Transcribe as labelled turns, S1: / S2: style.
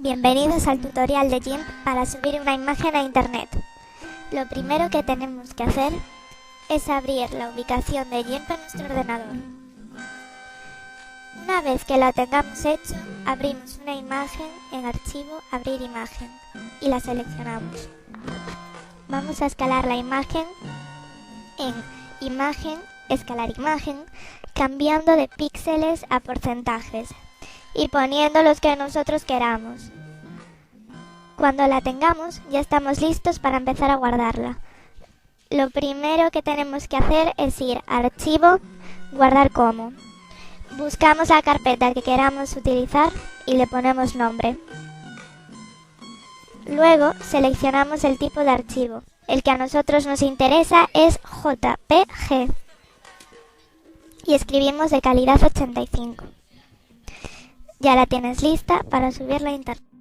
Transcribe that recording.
S1: Bienvenidos al tutorial de GIMP para subir una imagen a internet. Lo primero que tenemos que hacer es abrir la ubicación de GIMP en nuestro ordenador. Una vez que la tengamos hecho, abrimos una imagen en Archivo, Abrir imagen y la seleccionamos. Vamos a escalar la imagen en Imagen, Escalar imagen, cambiando de píxeles a porcentajes y poniendo los que nosotros queramos. Cuando la tengamos, ya estamos listos para empezar a guardarla. Lo primero que tenemos que hacer es ir a Archivo, Guardar como. Buscamos la carpeta que queramos utilizar y le ponemos nombre. Luego seleccionamos el tipo de archivo. El que a nosotros nos interesa es JPG. Y escribimos de calidad 85. Ya la tienes lista para subirla a internet.